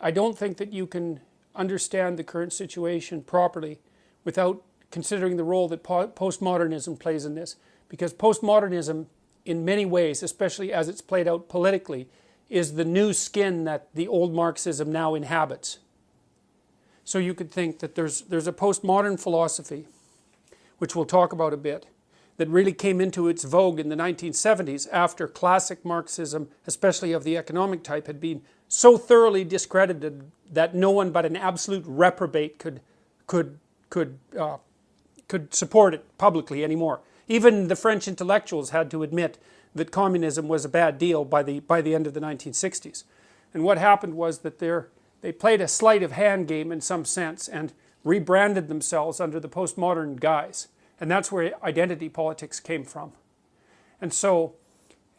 I don't think that you can understand the current situation properly without considering the role that postmodernism plays in this. Because postmodernism, in many ways, especially as it's played out politically, is the new skin that the old Marxism now inhabits. So you could think that there's a postmodern philosophy, which we'll talk about a bit, that really came into its vogue in the 1970s after classic Marxism, especially of the economic type, had been so thoroughly discredited that no one but an absolute reprobate could support it publicly anymore. Even the French intellectuals had to admit that communism was a bad deal by the end of the 1960s. And what happened was that they played a sleight of hand game in some sense and rebranded themselves under the postmodern guise. And that's where identity politics came from. And so,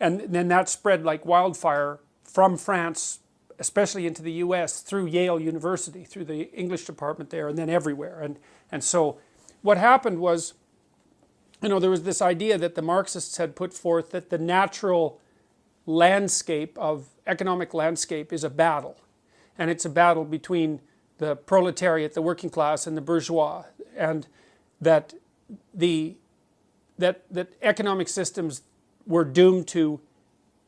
and then that spread like wildfire from France, especially into the US, through Yale University, through the English department there, and then everywhere. And so what happened was, you know, there was this idea that the Marxists had put forth that the natural landscape of economic landscape is a battle. And it's a battle between the proletariat, the working class, and the bourgeois. And that that economic systems were doomed to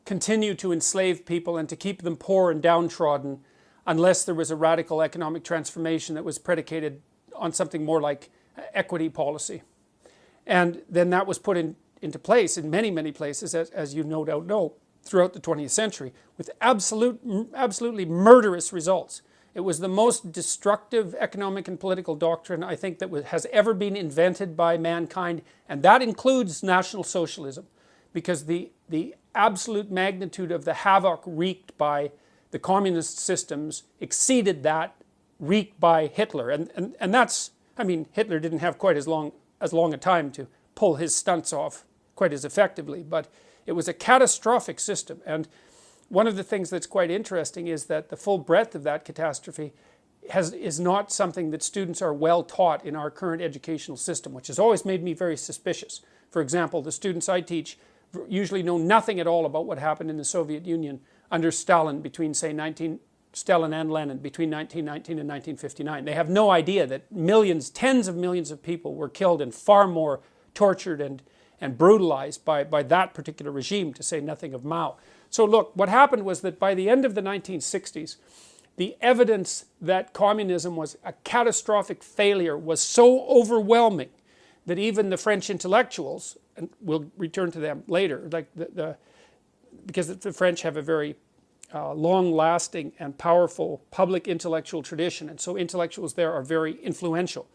continue to enslave people and to keep them poor and downtrodden unless there was a radical economic transformation that was predicated on something more like equity policy. And then that was put into place in many, many places, as you no doubt know, throughout the 20th century, with absolutely murderous results. It was the most destructive economic and political doctrine, I think, that has ever been invented by mankind, and that includes National Socialism, because the absolute magnitude of the havoc wreaked by the communist systems exceeded that wreaked by Hitler. And that's, I mean, Hitler didn't have quite as long a time to pull his stunts off quite as effectively, but it was a catastrophic system. And one of the things that's quite interesting is that the full breadth of that catastrophe is not something that students are well taught in our current educational system, which has always made me very suspicious. For example, the students I teach usually know nothing at all about what happened in the Soviet Union under Stalin between, say, Stalin and Lenin between 1919 and 1959. They have no idea that millions, tens of millions of people were killed and far more tortured and brutalized by that particular regime, to say nothing of Mao. So look, what happened was that by the end of the 1960s, the evidence that communism was a catastrophic failure was so overwhelming that even the French intellectuals, and we'll return to them later, like because the French have a very long-lasting and powerful public intellectual tradition, and so intellectuals there are very influential.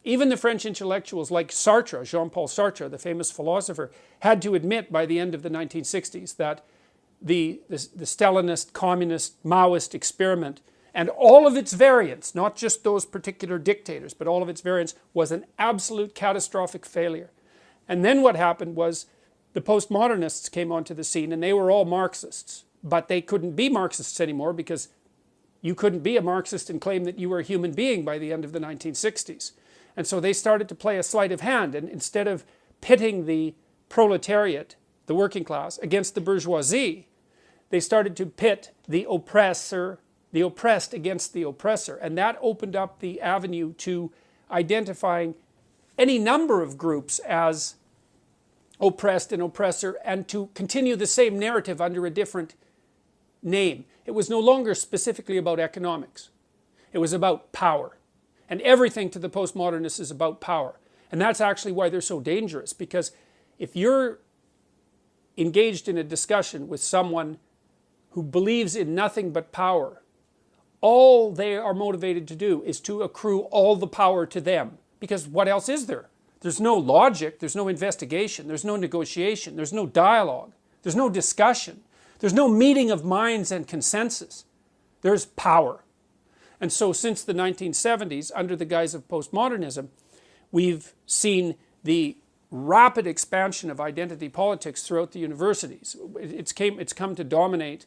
Even the French intellectuals like Sartre, Jean-Paul Sartre, the famous philosopher, had to admit by the end of the 1960s that the Stalinist, communist, Maoist experiment and all of its variants, not just those particular dictators, but all of its variants, was an absolute catastrophic failure. And then what happened was the postmodernists came onto the scene, and they were all Marxists. But they couldn't be Marxists anymore because you couldn't be a Marxist and claim that you were a human being by the end of the 1960s. And so they started to play a sleight of hand, and instead of pitting the proletariat, the working class, against the bourgeoisie, they started to pit the oppressor, the oppressed against the oppressor. And that opened up the avenue to identifying any number of groups as oppressed and oppressor, and to continue the same narrative under a different name. It was no longer specifically about economics. It was about power. And everything to the postmodernists is about power. And that's actually why they're so dangerous, because if you're engaged in a discussion with someone who believes in nothing but power, all they are motivated to do is to accrue all the power to them. Because what else is there? There's no logic, there's no investigation, there's no negotiation, there's no dialogue, there's no discussion, there's no meeting of minds and consensus. There's power. And so since the 1970s, under the guise of postmodernism, we've seen the rapid expansion of identity politics throughout the universities. It's come to dominate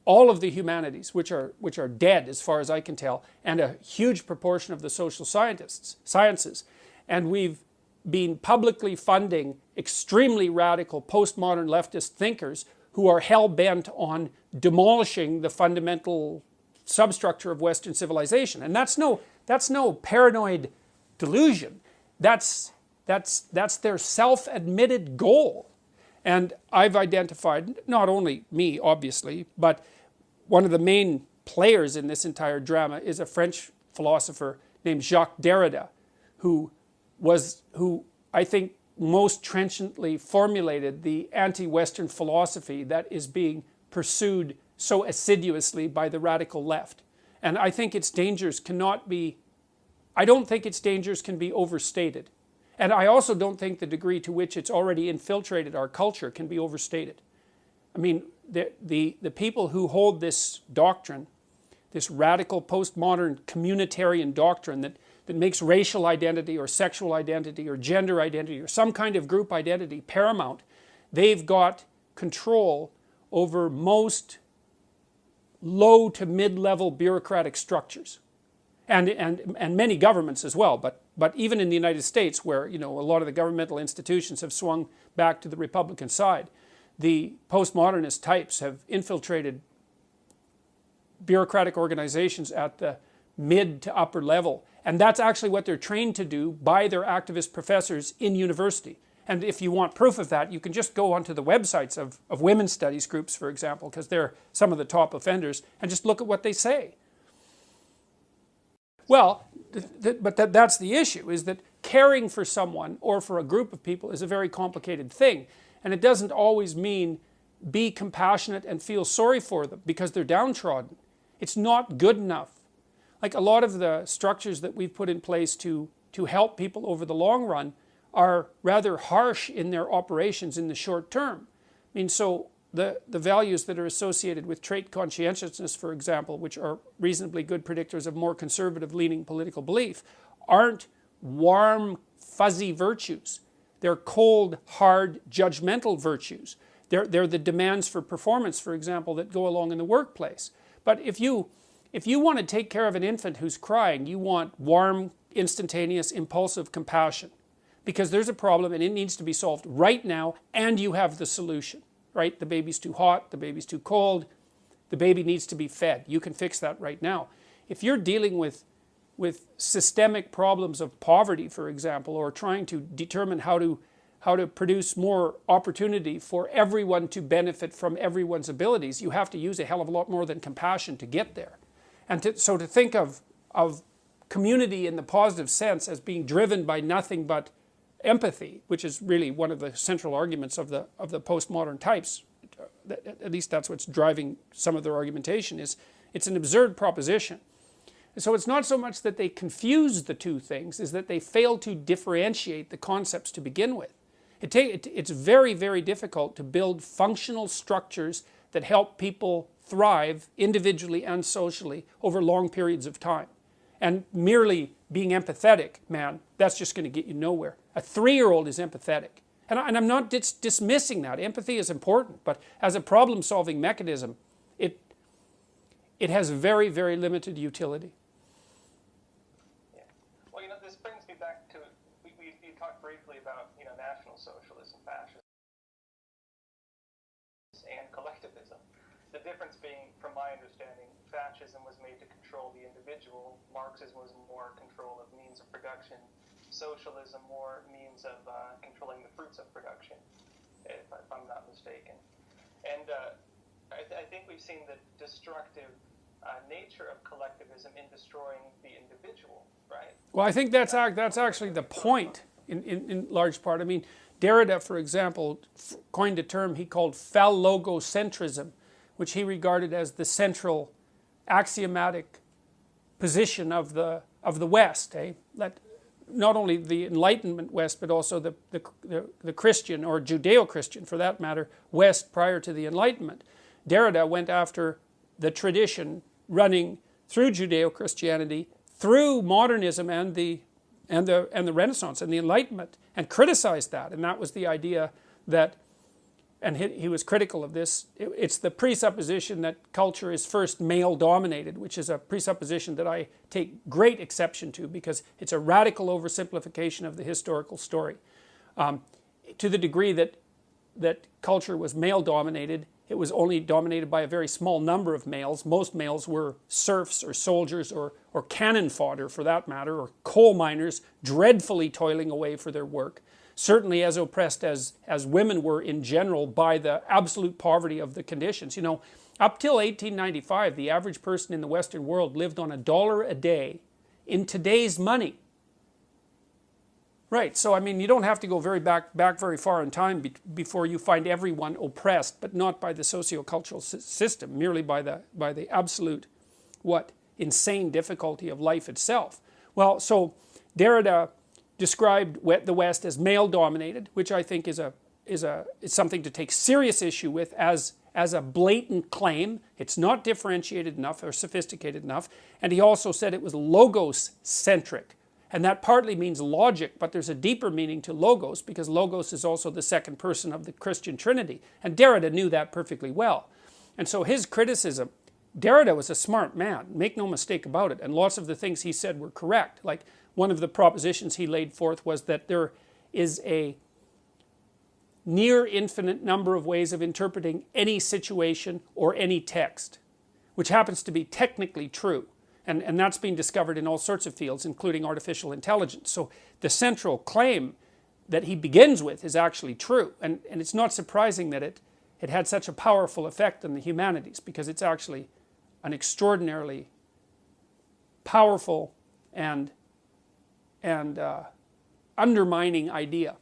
all of the humanities, which are dead as far as I can tell, and a huge proportion of the social sciences. And we've been publicly funding extremely radical postmodern leftist thinkers who are hell-bent on demolishing the fundamental substructure of Western civilization. And that's no paranoid delusion. That's their self-admitted goal. And I've identified, not only me obviously, but one of the main players in this entire drama is a French philosopher named Jacques Derrida, who I think most trenchantly formulated the anti-Western philosophy that is being pursued so assiduously by the radical left. And I think its dangers cannot be, I don't think its dangers can be overstated. And I also don't think the degree to which it's already infiltrated our culture can be overstated. I mean, the people who hold this doctrine, this radical postmodern communitarian doctrine that makes racial identity or sexual identity or gender identity or some kind of group identity paramount, they've got control over most low to mid-level bureaucratic structures. And many governments as well, but even in the United States, where a lot of the governmental institutions have swung back to the Republican side, the postmodernist types have infiltrated bureaucratic organizations at the mid to upper level. And that's actually what they're trained to do by their activist professors in university. And if you want proof of that, you can just go onto the websites of women's studies groups, for example, because they're some of the top offenders, and just look at what they say. Well, but that's the issue, is that caring for someone or for a group of people is a very complicated thing. And it doesn't always mean be compassionate and feel sorry for them because they're downtrodden. It's not good enough. Like a lot of the structures that we've put in place to help people over the long run are rather harsh in their operations in the short term. I mean, so the values that are associated with trait conscientiousness, for example, which are reasonably good predictors of more conservative-leaning political belief, aren't warm, fuzzy virtues. They're cold, hard, judgmental virtues. They're the demands for performance, for example, that go along in the workplace. But if you want to take care of an infant who's crying, you want warm, instantaneous, impulsive compassion. Because there's a problem and it needs to be solved right now, and you have the solution. Right? The baby's too hot, the baby's too cold, the baby needs to be fed. You can fix that right now. If you're dealing with systemic problems of poverty, for example, or trying to determine how to produce more opportunity for everyone to benefit from everyone's abilities, you have to use a hell of a lot more than compassion to get there. And so to think of community in the positive sense as being driven by nothing but empathy, which is really one of the central arguments of the postmodern types, at least that's what's driving some of their argumentation, is it's an absurd proposition. And so it's not so much that they confuse the two things, is that they fail to differentiate the concepts to begin with. It's very, very difficult to build functional structures that help people thrive individually and socially over long periods of time. And merely being empathetic, man, that's just going to get you nowhere. A 3-year-old is empathetic. And I'm not dismissing that. Empathy is important, but as a problem-solving mechanism, it has very, very limited utility. Yeah. Well, this brings me back to, you talked briefly about, National Socialism, fascism, and collectivism. The difference being, from my understanding, fascism was made to control the individual, Marxism was more control of means of production, socialism more means of controlling the fruits of production, if I'm not mistaken. And I think we've seen the destructive nature of collectivism in destroying the individual, right? Well, I think that's actually the point in large part. I mean, Derrida, for example, coined a term he called phallogocentrism, which he regarded as the central axiomatic position of the West. That not only the Enlightenment West, but also the Christian, or Judeo-Christian for that matter, West prior to the Enlightenment. Derrida went after the tradition running through Judeo-Christianity, through modernism and the Renaissance and the Enlightenment, and criticized that. And that was the idea that, and he was critical of this, it's the presupposition that culture is first male-dominated, which is a presupposition that I take great exception to because it's a radical oversimplification of the historical story. To the degree that culture was male-dominated, it was only dominated by a very small number of males. Most males were serfs or soldiers or cannon fodder for that matter, or coal miners dreadfully toiling away for their work. Certainly as oppressed as women were in general by the absolute poverty of the conditions. You know, up till 1895, the average person in the Western world lived on $1 a day in today's money. Right, so I mean, you don't have to go back very far in time before you find everyone oppressed, but not by the socio-cultural system, merely by the absolute, insane difficulty of life itself. Well, so Derrida described the West as male-dominated, which I think is something to take serious issue with as a blatant claim. It's not differentiated enough or sophisticated enough, and he also said it was logos-centric. And that partly means logic, but there's a deeper meaning to logos, because logos is also the second person of the Christian Trinity. And Derrida knew that perfectly well. And so his criticism, Derrida was a smart man, make no mistake about it, and lots of the things he said were correct. Like one of the propositions he laid forth was that there is a near infinite number of ways of interpreting any situation or any text, which happens to be technically true. And that's been discovered in all sorts of fields, including artificial intelligence. So the central claim that he begins with is actually true. And it's not surprising that it had such a powerful effect on the humanities, because it's actually an extraordinarily powerful and undermining idea.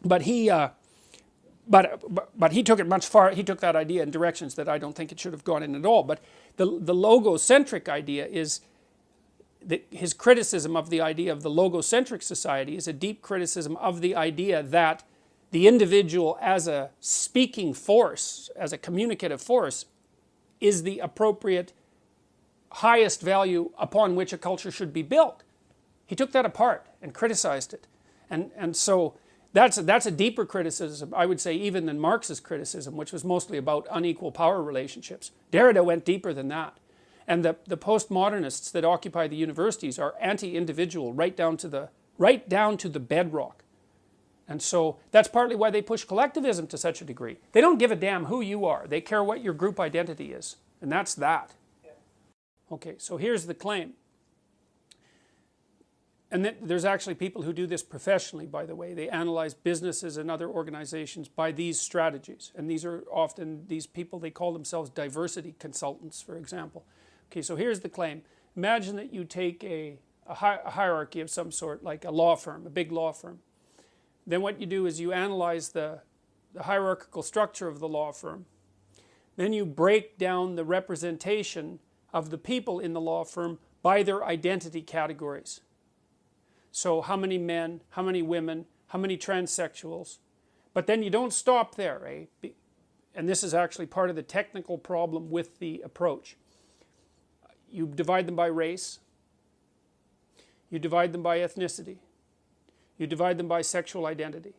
But he took it much far. He took that idea in directions that I don't think it should have gone in at all. But the logocentric idea is that his criticism of the idea of the logocentric society is a deep criticism of the idea that the individual as a speaking force, as a communicative force, is the appropriate highest value upon which a culture should be built. He took that apart and criticized it. And so that's a deeper criticism, I would say, even than Marx's criticism, which was mostly about unequal power relationships. Derrida went deeper than that. And the postmodernists that occupy the universities are anti-individual right down to the bedrock. And so that's partly why they push collectivism to such a degree. They don't give a damn who you are. They care what your group identity is. And that's that. Okay, so here's the claim. And there's actually people who do this professionally, by the way. They analyze businesses and other organizations by these strategies. And these are often these people, they call themselves diversity consultants, for example. Okay, so here's the claim. Imagine that you take a hierarchy of some sort, like a law firm, a big law firm. Then what you do is you analyze the hierarchical structure of the law firm. Then you break down the representation of the people in the law firm by their identity categories. So how many men, how many women, how many transsexuals. But then you don't stop there, eh? And this is actually part of the technical problem with the approach. You divide them by race. You divide them by ethnicity. You divide them by sexual identity.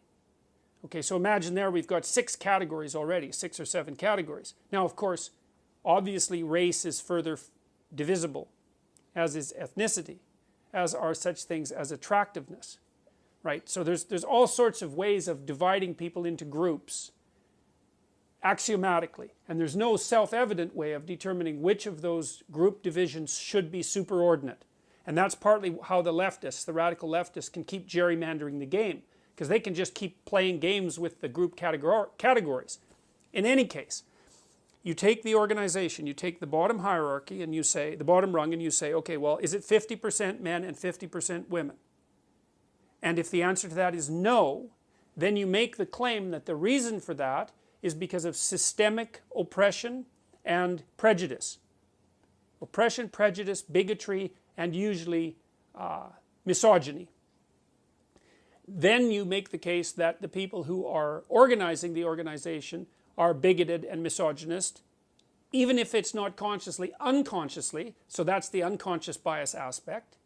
Okay, so imagine there we've got 6 categories already, 6 or 7 categories. Now, of course, obviously race is further divisible, as is ethnicity, as are such things as attractiveness, right? So there's all sorts of ways of dividing people into groups axiomatically, and there's no self-evident way of determining which of those group divisions should be superordinate. And that's partly how the leftists, the radical leftists, can keep gerrymandering the game, because they can just keep playing games with the group categories. In any case, you take the organization, you take the bottom hierarchy and you say, the bottom rung, and you say, okay, well, is it 50% men and 50% women? And if the answer to that is no, then you make the claim that the reason for that is because of systemic oppression and prejudice. Oppression, prejudice, bigotry, and usually misogyny. Then you make the case that the people who are organizing the organization are bigoted and misogynist, even if it's not consciously, unconsciously, so that's the unconscious bias aspect.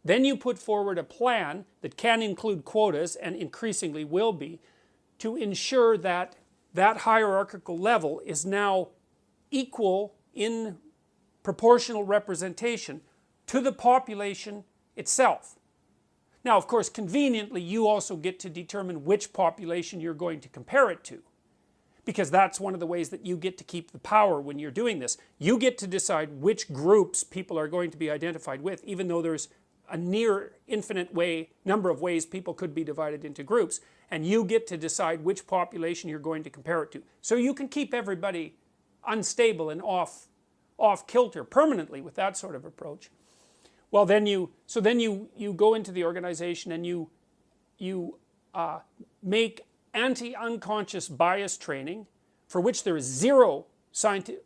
Then you put forward a plan that can include quotas, and increasingly will be, to ensure that that hierarchical level is now equal in proportional representation to the population itself. Now, of course, conveniently, you also get to determine which population you're going to compare it to. because that's one of the ways that you get to keep the power when you're doing this. You get to decide which groups people are going to be identified with, even though there's a near infinite number of ways people could be divided into groups, and you get to decide which population you're going to compare it to. So you can keep everybody unstable and off kilter permanently with that sort of approach. Well, then you go into the organization and you make anti-unconscious bias training, for which there is zero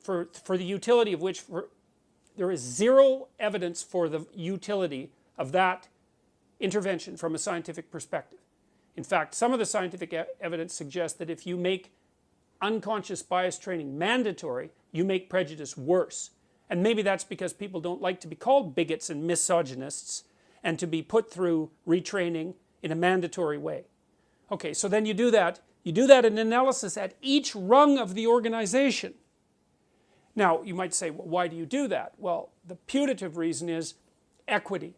for the utility of which there is zero evidence for the utility of that intervention from a scientific perspective. In fact, some of the scientific evidence suggests that if you make unconscious bias training mandatory, you make prejudice worse. And maybe that's because people don't like to be called bigots and misogynists and to be put through retraining in a mandatory way. Okay, so then you do that in analysis at each rung of the organization. Now, you might say, well, why do you do that? Well, the putative reason is equity.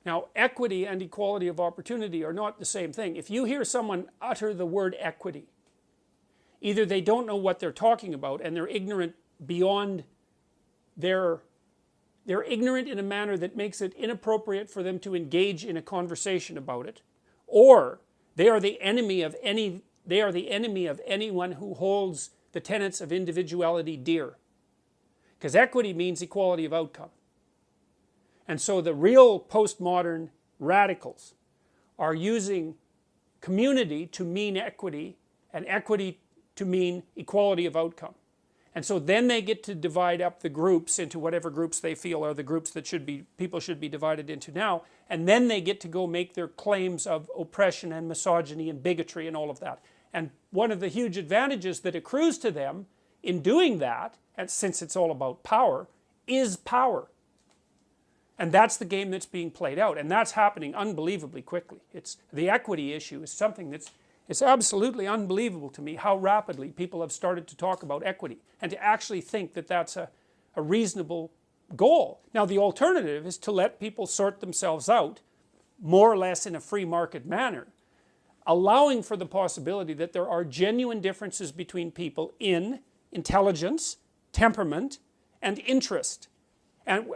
Now, equity and equality of opportunity are not the same thing. If you hear someone utter the word equity, either they don't know what they're talking about and they're ignorant beyond they're ignorant in a manner that makes it inappropriate for them to engage in a conversation about it, or they are the enemy of anyone who holds the tenets of individuality dear. Because equity means equality of outcome. And so the real postmodern radicals are using community to mean equity and equity to mean equality of outcome. And so then they get to divide up the groups into whatever groups they feel are the groups that people should be divided into now, and then they get to go make their claims of oppression and misogyny and bigotry and all of that. And one of the huge advantages that accrues to them in doing that, and since it's all about power, is power. And that's the game that's being played out, and that's happening unbelievably quickly. The equity issue is something it's absolutely unbelievable to me how rapidly people have started to talk about equity and to actually think that that's a reasonable goal. Now, the alternative is to let people sort themselves out more or less in a free market manner, allowing for the possibility that there are genuine differences between people in intelligence, temperament, and interest, and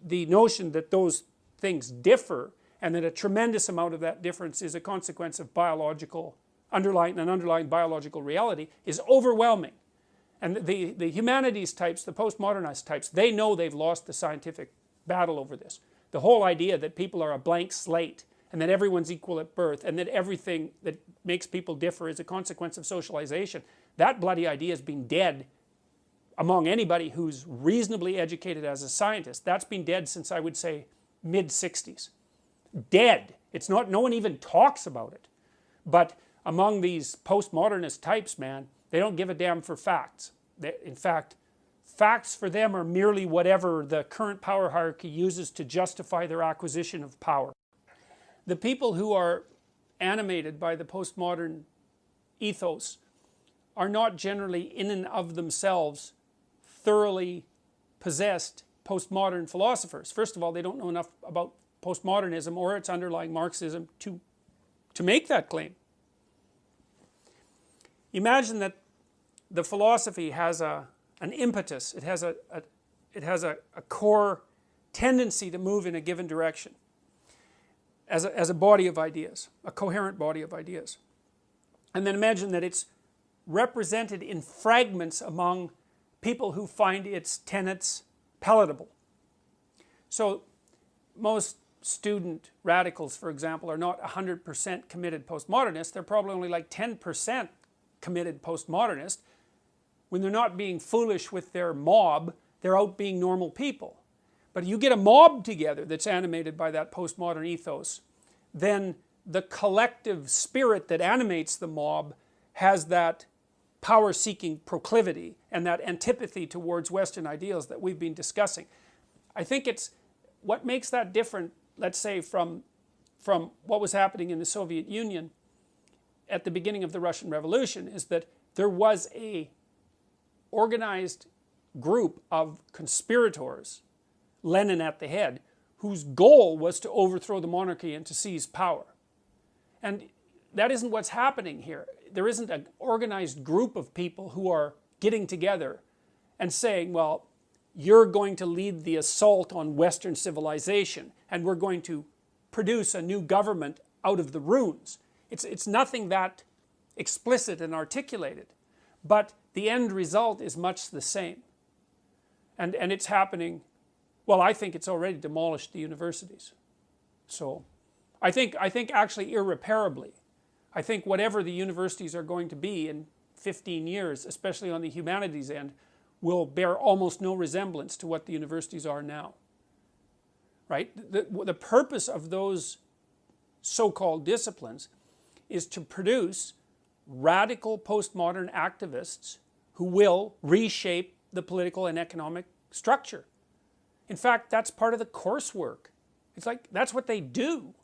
the notion that those things differ and that a tremendous amount of that difference is a consequence of underlying biological reality is overwhelming. And the humanities types, the postmodernist types, they know they've lost the scientific battle over this. The whole idea that people are a blank slate and that everyone's equal at birth and that everything that makes people differ is a consequence of socialization, that bloody idea has been dead among anybody who's reasonably educated as a scientist. That's been dead since, I would say, mid-60s. Dead. It's not, no one even talks about it. But among these postmodernist types, man, they don't give a damn for facts. In fact, facts for them are merely whatever the current power hierarchy uses to justify their acquisition of power. The people who are animated by the postmodern ethos are not generally in and of themselves thoroughly possessed postmodern philosophers. First of all, they don't know enough about postmodernism or its underlying Marxism to make that claim. Imagine that the philosophy has an impetus, it has a core tendency to move in a given direction as a body of ideas, a coherent body of ideas. And then imagine that it's represented in fragments among people who find its tenets palatable. So most student radicals, for example, are not 100% committed postmodernists. They're probably only like 10% committed postmodernist. When they're not being foolish with their mob, they're out being normal people. But you get a mob together that's animated by that postmodern ethos, then the collective spirit that animates the mob has that power-seeking proclivity and that antipathy towards Western ideals that we've been discussing. I think it's what makes that different, let's say, from what was happening in the Soviet Union at the beginning of the Russian Revolution, is that there was a organized group of conspirators, Lenin at the head, whose goal was to overthrow the monarchy and to seize power. And that isn't what's happening here. an organized group of people who are getting together and saying, well, you're going to lead the assault on Western civilization and we're going to produce a new government out of the ruins. It's nothing that explicit and articulated, but the end result is much the same. And it's happening, well, I think it's already demolished the universities. So I think actually irreparably. I think whatever the universities are going to be in 15 years, especially on the humanities end, will bear almost no resemblance to what the universities are now. Right? The purpose of those so-called disciplines is to produce radical postmodern activists who will reshape the political and economic structure. In fact, that's part of the coursework. It's like, that's what they do.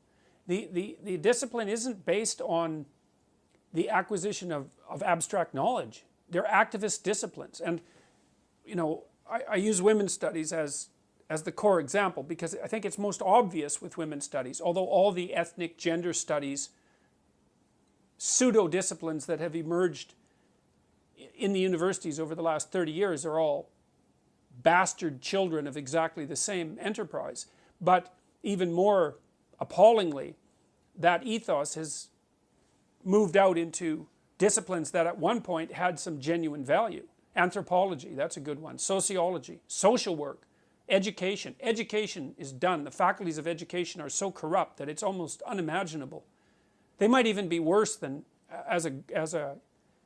The discipline isn't based on the acquisition of abstract knowledge. They're activist disciplines. And, you know, I use women's studies as the core example because I think it's most obvious with women's studies, although all the ethnic gender studies, pseudo-disciplines that have emerged in the universities over the last 30 years are all bastard children of exactly the same enterprise. But even more appallingly, that ethos has moved out into disciplines that at one point had some genuine value. Anthropology, that's a good one. Sociology, social work, education. Education is done. The faculties of education are so corrupt that it's almost unimaginable. They might even be worse than, as a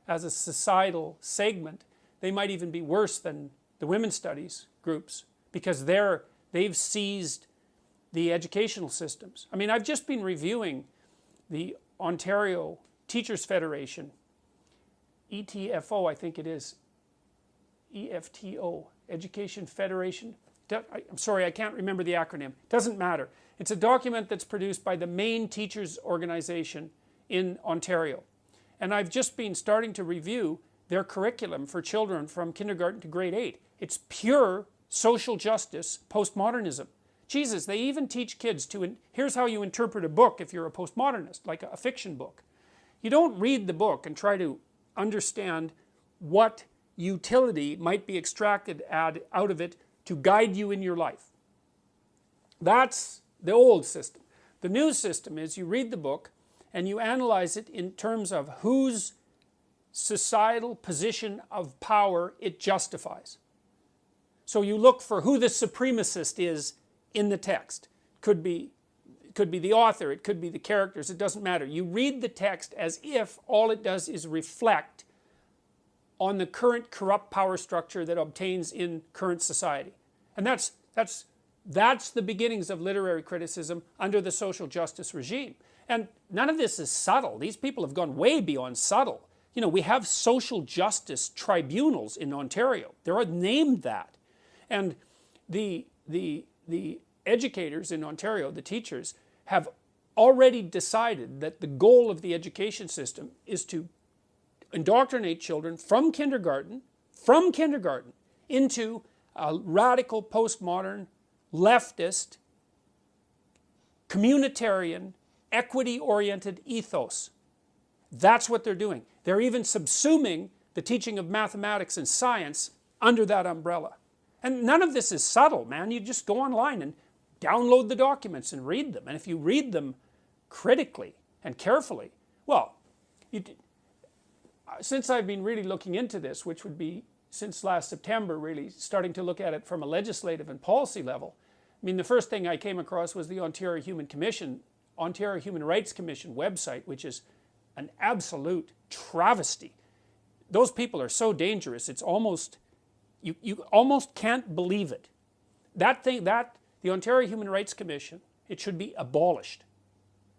societal segment, they might even be worse than the women's studies groups because they've seized the educational systems. I mean, I've just been reviewing the Ontario Teachers Federation, ETFO, I think it is, EFTO, Education Federation. I'm sorry, I can't remember the acronym. Doesn't matter. It's a document that's produced by the main teachers organization in Ontario. And I've just been starting to review their curriculum for children from kindergarten to grade 8. It's pure social justice postmodernism. Jesus, they even teach kids to, here's how you interpret a book if you're a postmodernist, like a fiction book. You don't read the book and try to understand what utility might be extracted out of it to guide you in your life. That's the old system. The new system is you read the book and you analyze it in terms of whose societal position of power it justifies. So you look for who the supremacist is in the text. Could be the author, it could be the characters, it doesn't matter. You read the text as if all it does is reflect on the current corrupt power structure that obtains in current society. And that's the beginnings of literary criticism under the social justice regime. And none of this is subtle. These people have gone way beyond subtle. You know, we have social justice tribunals in Ontario. They're named that. And the educators in Ontario, the teachers, have already decided that the goal of the education system is to indoctrinate children from kindergarten into a radical postmodern, leftist, communitarian, equity-oriented ethos. That's what they're doing. They're even subsuming the teaching of mathematics and science under that umbrella. And none of this is subtle, man. You just go online and download the documents and read them. And if you read them critically and carefully, well, since I've been really looking into this, which would be since last September, really starting to look at it from a legislative and policy level, I mean, the first thing I came across was the Ontario Human Rights Commission website, which is an absolute travesty. Those people are so dangerous, it's almost, you almost can't believe it. The Ontario Human Rights Commission, it should be abolished.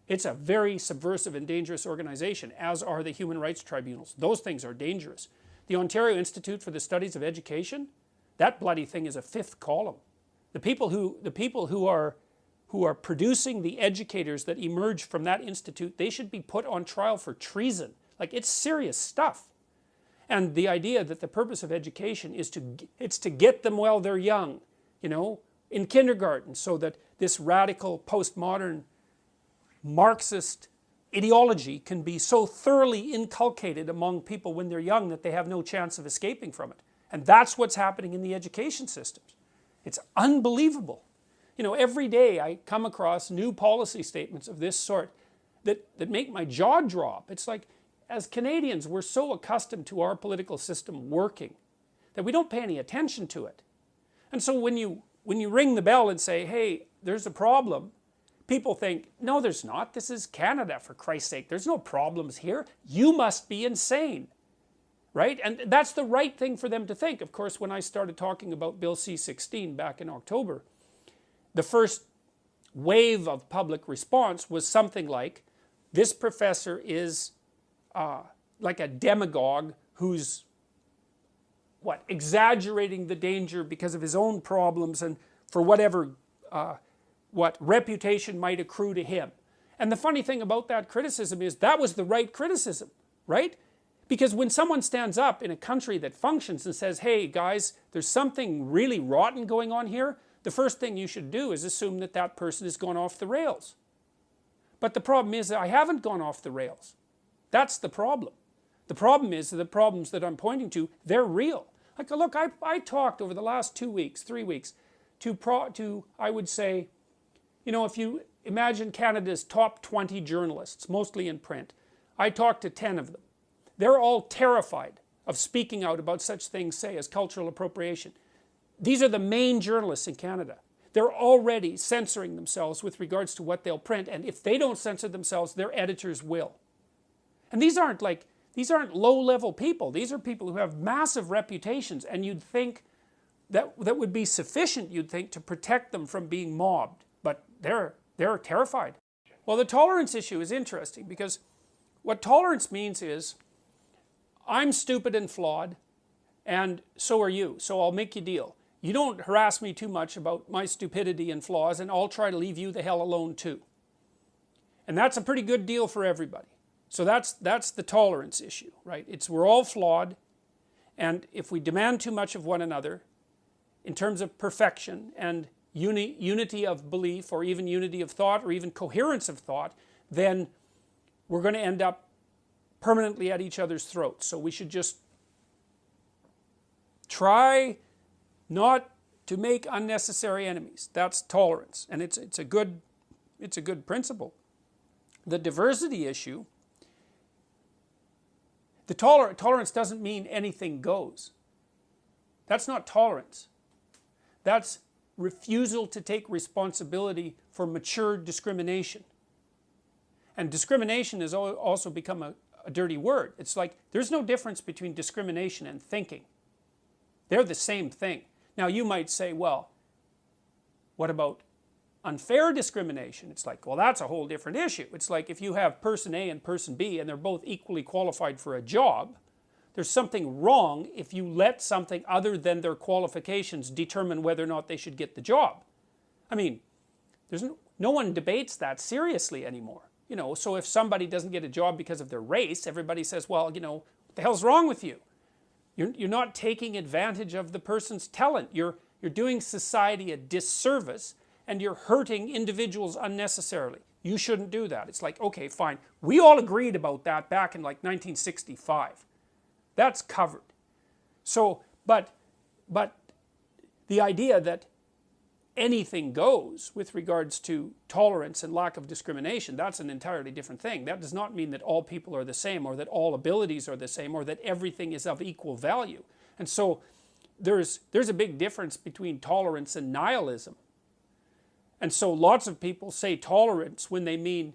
It's a very subversive and dangerous organization, as are the human rights tribunals. Those things are dangerous. The Ontario Institute for the Studies of Education, that bloody thing is a fifth column. The people who are producing the educators that emerge from that institute, they should be put on trial for treason. Like, it's serious stuff. And the idea that the purpose of education is to get them while they're young, you know, in kindergarten, so that this radical postmodern Marxist ideology can be so thoroughly inculcated among people when they're young that they have no chance of escaping from it. And that's what's happening in the education systems. It's unbelievable. You know, every day I come across new policy statements of this sort that make my jaw drop. It's like, as Canadians, we're so accustomed to our political system working that we don't pay any attention to it. And so when you ring the bell and say, hey, there's a problem, people think, no, there's not. This is Canada, for Christ's sake. There's no problems here. You must be insane. Right? And that's the right thing for them to think. Of course, when I started talking about Bill C-16 back in October, the first wave of public response was something like, this professor is like a demagogue who's, exaggerating the danger because of his own problems and for whatever, reputation might accrue to him. And the funny thing about that criticism is that was the right criticism, right? Because when someone stands up in a country that functions and says, hey guys, there's something really rotten going on here, the first thing you should do is assume that that person has gone off the rails. But the problem is that I haven't gone off the rails. That's the problem. The problem is that the problems that I'm pointing to, they're real. Like, look, I talked over the last 2 weeks, 3 weeks, to I would say, you know, if you imagine Canada's top 20 journalists, mostly in print, I talked to 10 of them. They're all terrified of speaking out about such things, say, as cultural appropriation. These are the main journalists in Canada. They're already censoring themselves with regards to what they'll print, and if they don't censor themselves, their editors will. And these aren't low-level people. These are people who have massive reputations, and you'd think that would be sufficient, you'd think, to protect them from being mobbed. But they're terrified. Well, the tolerance issue is interesting, because what tolerance means is, I'm stupid and flawed, and so are you, so I'll make you deal. You don't harass me too much about my stupidity and flaws, and I'll try to leave you the hell alone too. And that's a pretty good deal for everybody. So that's the tolerance issue, right? We're all flawed, and if we demand too much of one another, in terms of perfection and unity of belief, or even unity of thought, or even coherence of thought, then we're going to end up permanently at each other's throats. So we should just try not to make unnecessary enemies. That's tolerance, and it's a good principle. The diversity issue, the tolerance doesn't mean anything goes. That's not tolerance. That's refusal to take responsibility for mature discrimination. And discrimination has also become a dirty word. It's like there's no difference between discrimination and thinking. They're the same thing. Now you might say, well, what about unfair discrimination? It's like, well, that's a whole different issue. It's like if you have person A and person B and they're both equally qualified for a job, there's something wrong if you let something other than their qualifications determine whether or not they should get the job. I mean, no one debates that seriously anymore. You know, so if somebody doesn't get a job because of their race, everybody says, well, you know, what the hell's wrong with you? You're not taking advantage of the person's talent. You're doing society a disservice, and you're hurting individuals unnecessarily. You shouldn't do that. It's like, okay, fine. We all agreed about that back in like 1965. That's covered. So, but the idea that anything goes with regards to tolerance and lack of discrimination, that's an entirely different thing. That does not mean that all people are the same, or that all abilities are the same, or that everything is of equal value. And so there's a big difference between tolerance and nihilism. And so lots of people say tolerance when they mean,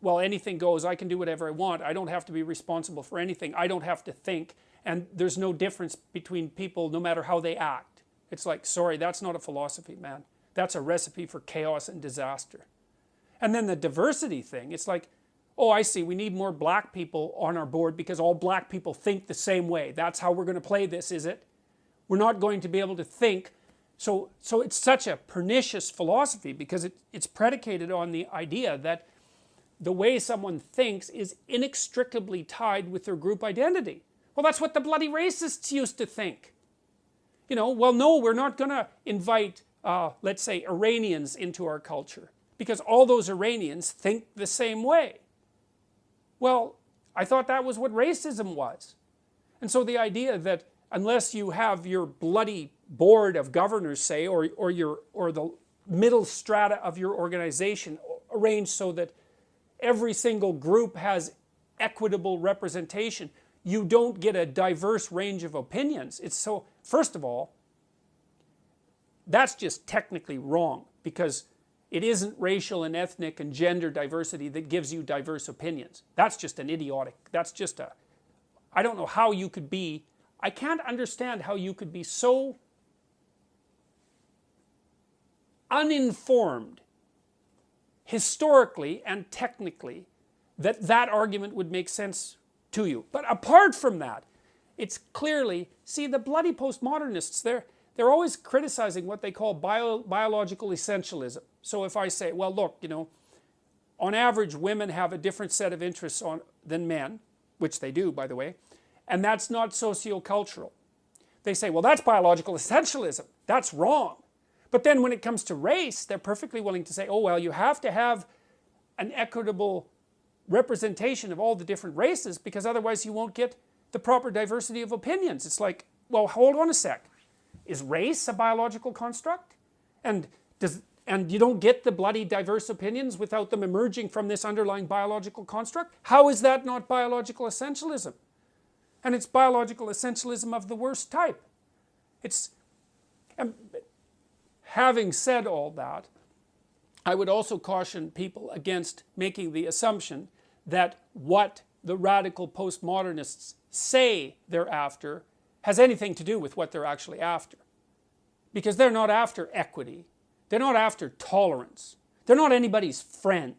well, anything goes, I can do whatever I want, I don't have to be responsible for anything, I don't have to think, and there's no difference between people no matter how they act. It's like, sorry, that's not a philosophy, man. That's a recipe for chaos and disaster. And then the diversity thing, it's like, oh, I see, we need more black people on our board because all black people think the same way. That's how we're going to play this, is it? We're not going to be able to think. So it's such a pernicious philosophy because it's predicated on the idea that the way someone thinks is inextricably tied with their group identity. Well, that's what the bloody racists used to think. You know, well, no, we're not going to invite let's say, Iranians into our culture, because all those Iranians think the same way. Well, I thought that was what racism was. And so the idea that unless you have your bloody board of governors, say, or the middle strata of your organization arranged so that every single group has equitable representation, you don't get a diverse range of opinions. It's so, first of all, that's just technically wrong, because it isn't racial and ethnic and gender diversity that gives you diverse opinions. That's just an idiotic, that's just a, I don't know how you could be, I can't understand how you could be so uninformed historically and technically that that argument would make sense to you. But apart from that, it's clearly, see, the bloody postmodernists, they're always criticizing what they call biological essentialism. So if I say, well, look, you know, on average women have a different set of interests than men, which they do, by the way, and that's not sociocultural. They say, well, that's biological essentialism. That's wrong. But then when it comes to race, they're perfectly willing to say, oh, well, you have to have an equitable representation of all the different races, because otherwise you won't get the proper diversity of opinions. It's like, well, hold on a sec. Is race a biological construct? And you don't get the bloody diverse opinions without them emerging from this underlying biological construct? How is that not biological essentialism? And it's biological essentialism of the worst type. Having said all that, I would also caution people against making the assumption that what the radical postmodernists say they're after has anything to do with what they're actually after. Because they're not after equity. They're not after tolerance. They're not anybody's friend.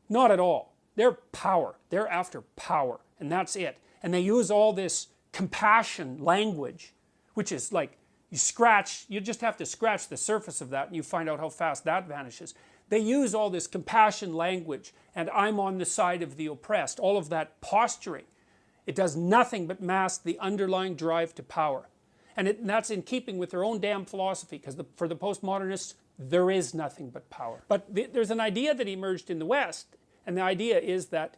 Not at all. They're power. They're after power. And that's it. And they use all this compassion language, which is like, you just have to scratch the surface of that and you find out how fast that vanishes. They use all this compassion language and I'm on the side of the oppressed, all of that posturing. It does nothing but mask the underlying drive to power. And that's in keeping with their own damn philosophy, because for the postmodernists, there is nothing but power. But there's an idea that emerged in the West, and the idea is that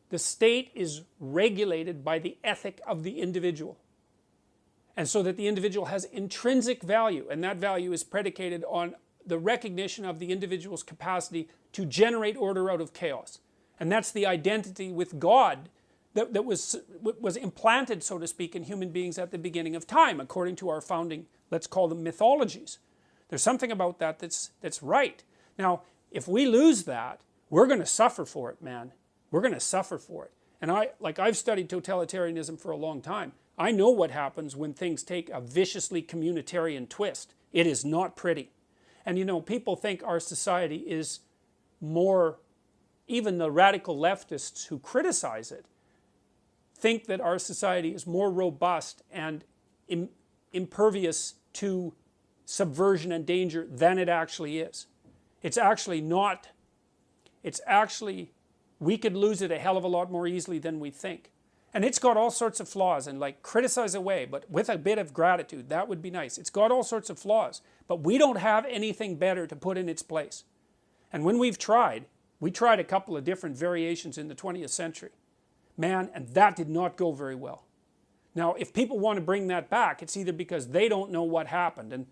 the state is regulated by the ethic of the individual. And so that the individual has intrinsic value, and that value is predicated on the recognition of the individual's capacity to generate order out of chaos. And that's the identity with God that was implanted, so to speak, in human beings at the beginning of time, according to our founding, let's call them mythologies. There's something about that that's right. Now, if we lose that, we're going to suffer for it, man. We're going to suffer for it. And I've studied totalitarianism for a long time. I know what happens when things take a viciously communitarian twist. It is not pretty. And you know, people think our society is more, even the radical leftists who criticize it, think that our society is more robust and impervious to subversion and danger than it actually is. It's actually not. It's actually, we could lose it a hell of a lot more easily than we think. And it's got all sorts of flaws, and like, criticize away, but with a bit of gratitude, that would be nice. It's got all sorts of flaws, but we don't have anything better to put in its place. And when we tried a couple of different variations in the 20th century. Man, and that did not go very well. Now, if people want to bring that back, it's either because they don't know what happened, and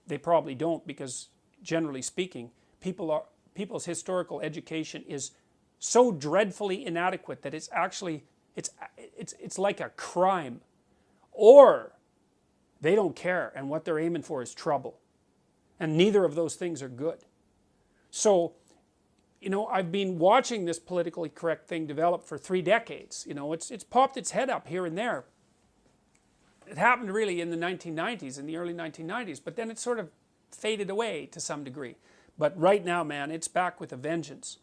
they probably don't, because generally speaking, people's historical education is so dreadfully inadequate that it's actually, it's like a crime. Or they don't care, and what they're aiming for is trouble. And neither of those things are good. So, you know, I've been watching this politically correct thing develop for 3 decades. You know, it's popped its head up here and there. It happened really in the 1990s, in the early 1990s, but then it sort of faded away to some degree. But right now, man, it's back with a vengeance.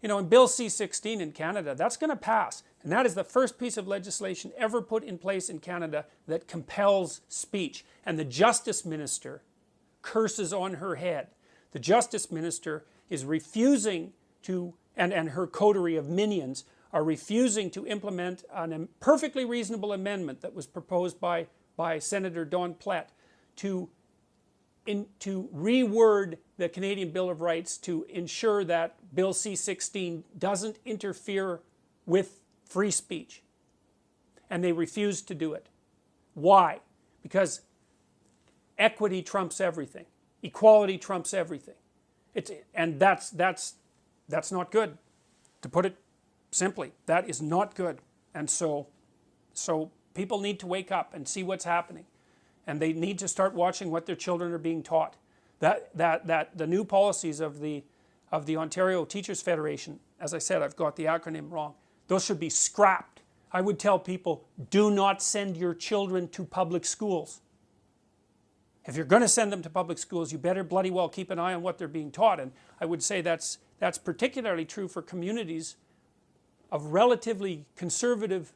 You know, in Bill C-16 in Canada, that's going to pass. And that is the first piece of legislation ever put in place in Canada that compels speech. And the Justice Minister curses on her head. The Justice Minister is refusing to, and her coterie of minions are refusing to implement a perfectly reasonable amendment that was proposed by Senator Don Plett to to reword the Canadian Bill of Rights to ensure that Bill C-16 doesn't interfere with free speech. And they refused to do it. Why? Because equity trumps everything. Equality trumps everything. And that's not good, to put it simply. That is not good. And so people need to wake up and see what's happening. And they need to start watching what their children are being taught. That the new policies of the Ontario Teachers Federation, as I said, I've got the acronym wrong, those should be scrapped. I would tell people, do not send your children to public schools. If you're going to send them to public schools, you better bloody well keep an eye on what they're being taught. And I would say that's particularly true for communities of relatively conservative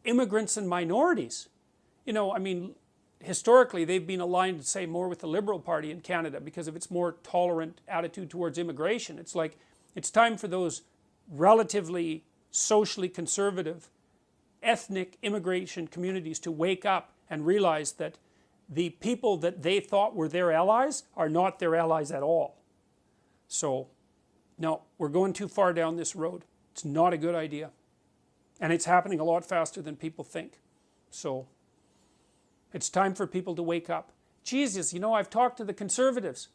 immigrants and minorities. You know, I mean, historically they've been aligned, say, more with the Liberal Party in Canada because of its more tolerant attitude towards immigration. It's like, it's time for those relatively socially conservative ethnic immigration communities to wake up and realize that the people that they thought were their allies are not their allies at all. So, no, we're going too far down this road. It's not a good idea. And it's happening a lot faster than people think. So, it's time for people to wake up. Jesus, you know, I've talked to the Conservatives,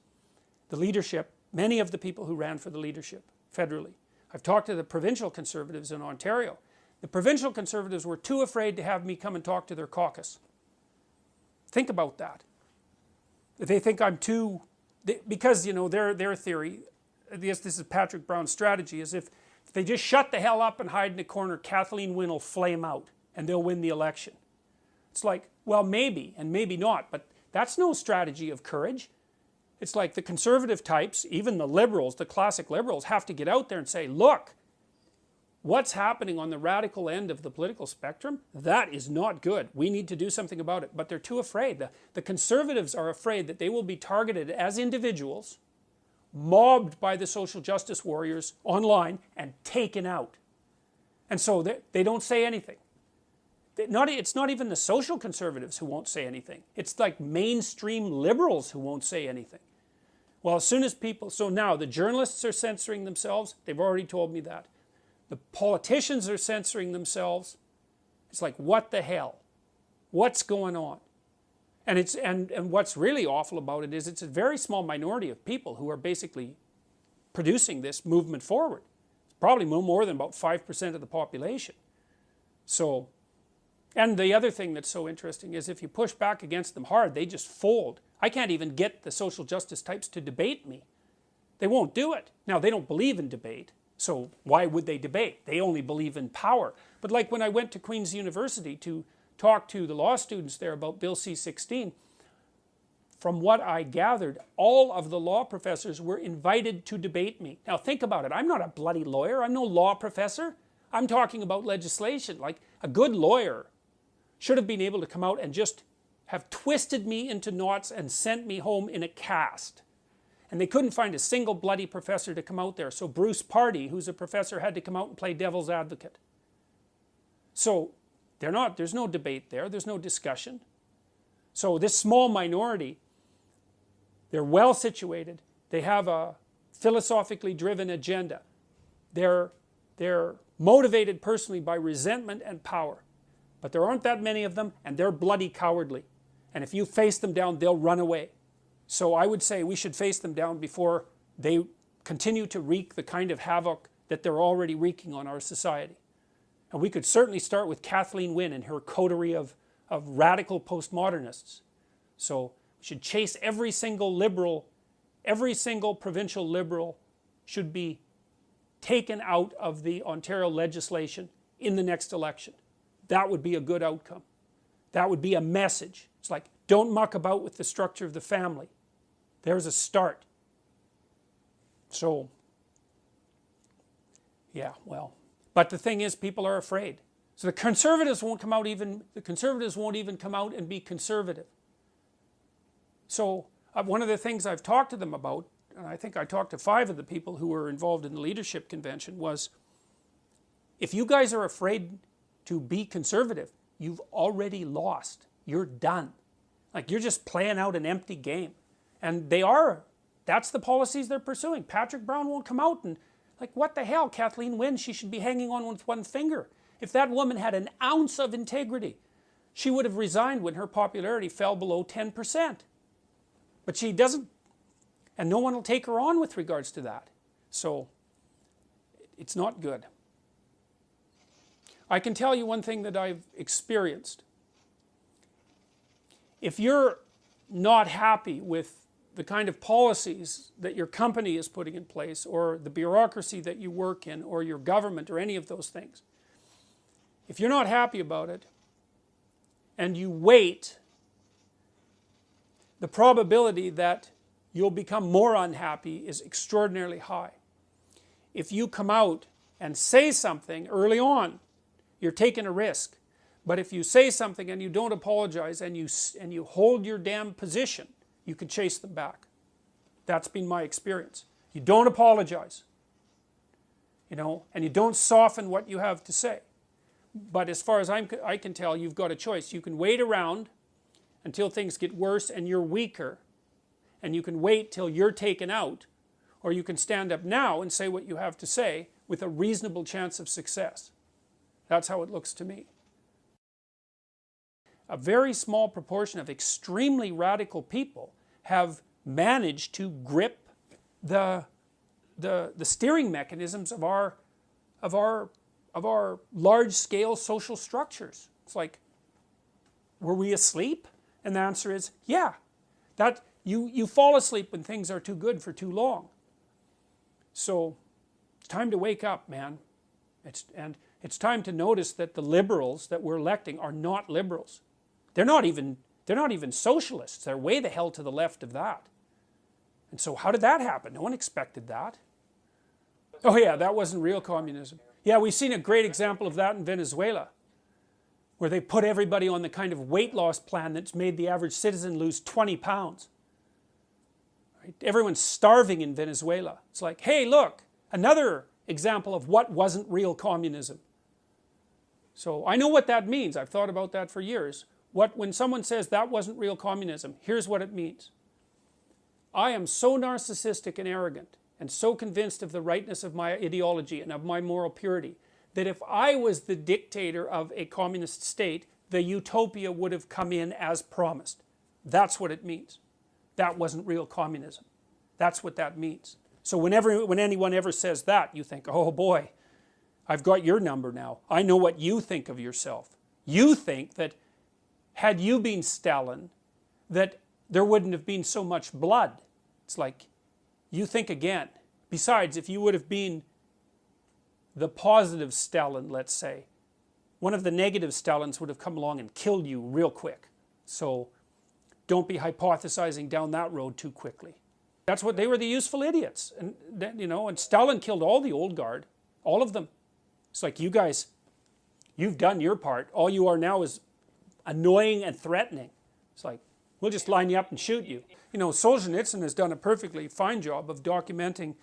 the leadership, many of the people who ran for the leadership federally. I've talked to the provincial Conservatives in Ontario. The provincial Conservatives were too afraid to have me come and talk to their caucus. Think about that. They think I'm too, because, you know, their theory, this is Patrick Brown's strategy, is if they just shut the hell up and hide in a corner, Kathleen Wynne will flame out and they'll win the election. It's like, well, maybe and maybe not, but that's no strategy of courage. It's like the conservative types, even the liberals, the classic liberals, have to get out there and say, look, what's happening on the radical end of the political spectrum, that is not good. We need to do something about it. But they're too afraid. The conservatives are afraid that they will be targeted as individuals, mobbed by the social justice warriors online, and taken out. And so they don't say anything. It's not even the social conservatives who won't say anything. It's like mainstream liberals who won't say anything. Well, as soon as people, so now the journalists are censoring themselves. They've already told me that. The politicians are censoring themselves. It's like, what the hell? What's going on? And what's really awful about it is it's a very small minority of people who are basically producing this movement forward. It's probably no more than about 5% of the population. So, and the other thing that's so interesting is if you push back against them hard, they just fold. I can't even get the social justice types to debate me. They won't do it. Now, they don't believe in debate. So why would they debate? They only believe in power. But like when I went to Queen's University to talk to the law students there about Bill C-16, from what I gathered, all of the law professors were invited to debate me. Now think about it. I'm not a bloody lawyer. I'm no law professor. I'm talking about legislation. Like a good lawyer should have been able to come out and just have twisted me into knots and sent me home in a cast. And they couldn't find a single bloody professor to come out there. So Bruce Pardy, who's a professor, had to come out and play devil's advocate. So there's no debate there. There's no discussion. So this small minority, they're well situated. They have a philosophically driven agenda. They're motivated personally by resentment and power. But there aren't that many of them, and they're bloody cowardly. And if you face them down, they'll run away. So I would say we should face them down before they continue to wreak the kind of havoc that they're already wreaking on our society. And we could certainly start with Kathleen Wynne and her coterie of radical postmodernists. So we should chase every single liberal, every single provincial liberal should be taken out of the Ontario legislation in the next election. That would be a good outcome. That would be a message. It's like, don't muck about with the structure of the family. There's a start. So, yeah, well. But the thing is, people are afraid. So the conservatives won't come out won't even come out and be conservative. So one of the things I've talked to them about, and I think I talked to 5 of the people who were involved in the leadership convention, was if you guys are afraid to be conservative, you've already lost. You're done. Like, you're just playing out an empty game. And that's the policies they're pursuing. Patrick Brown won't come out and, like, what the hell, Kathleen Wynne, she should be hanging on with one finger. If that woman had an ounce of integrity, she would have resigned when her popularity fell below 10%. But she doesn't, and no one will take her on with regards to that. So, it's not good. I can tell you one thing that I've experienced. If you're not happy with the kind of policies that your company is putting in place, or the bureaucracy that you work in, or your government, or any of those things, if you're not happy about it, and you wait, the probability that you'll become more unhappy is extraordinarily high. If you come out and say something early on, you're taking a risk. But if you say something and you don't apologize and you hold your damn position, you can chase them back. That's been my experience. You don't apologize, and you don't soften what you have to say. But as far as I can tell, you've got a choice. You can wait around until things get worse and you're weaker, and you can wait till you're taken out, or you can stand up now and say what you have to say with a reasonable chance of success. That's how it looks to me. A very small proportion of extremely radical people have managed to grip the steering mechanisms of our large-scale social structures. It's like, were we asleep? And the answer is, yeah. That you fall asleep when things are too good for too long. So it's time to wake up, man. It's time to notice that the liberals that we're electing are not liberals. They're not even socialists. They're way the hell to the left of that. And so how did that happen? No one expected that. Oh yeah, that wasn't real communism. Yeah, we've seen a great example of that in Venezuela, where they put everybody on the kind of weight loss plan that's made the average citizen lose 20 pounds. Right? Everyone's starving in Venezuela. It's like, hey, look, another example of what wasn't real communism. So I know what that means. I've thought about that for years. When someone says that wasn't real communism, here's what it means. I am so narcissistic and arrogant, and so convinced of the rightness of my ideology and of my moral purity, that if I was the dictator of a communist state, the utopia would have come in as promised. That's what it means. That wasn't real communism. That's what that means. So when anyone ever says that, you think, oh boy, I've got your number now. I know what you think of yourself. You think that had you been Stalin, that there wouldn't have been so much blood. It's like, you think again. Besides, if you would have been the positive Stalin, let's say, one of the negative Stalins would have come along and killed you real quick. So don't be hypothesizing down that road too quickly. That's what they were, the useful idiots. And and Stalin killed all the old guard, all of them. It's like, you guys, you've done your part. All you are now is annoying and threatening. It's like, we'll just line you up and shoot you. Solzhenitsyn has done a perfectly fine job of documenting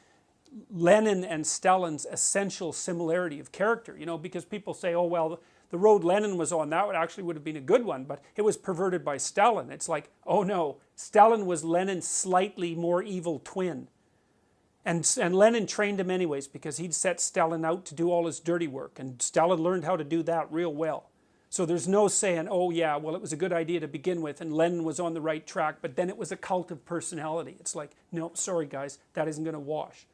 Lenin and Stalin's essential similarity of character, because people say, oh well, the road Lenin was on, that actually would have been a good one, but it was perverted by Stalin. It's like, oh no, Stalin was Lenin's slightly more evil twin. And Lenin trained him anyways, because he'd set Stalin out to do all his dirty work, and Stalin learned how to do that real well. So there's no saying, oh yeah, well it was a good idea to begin with and Lenin was on the right track, but then it was a cult of personality. It's like, no, sorry guys, that isn't going to wash.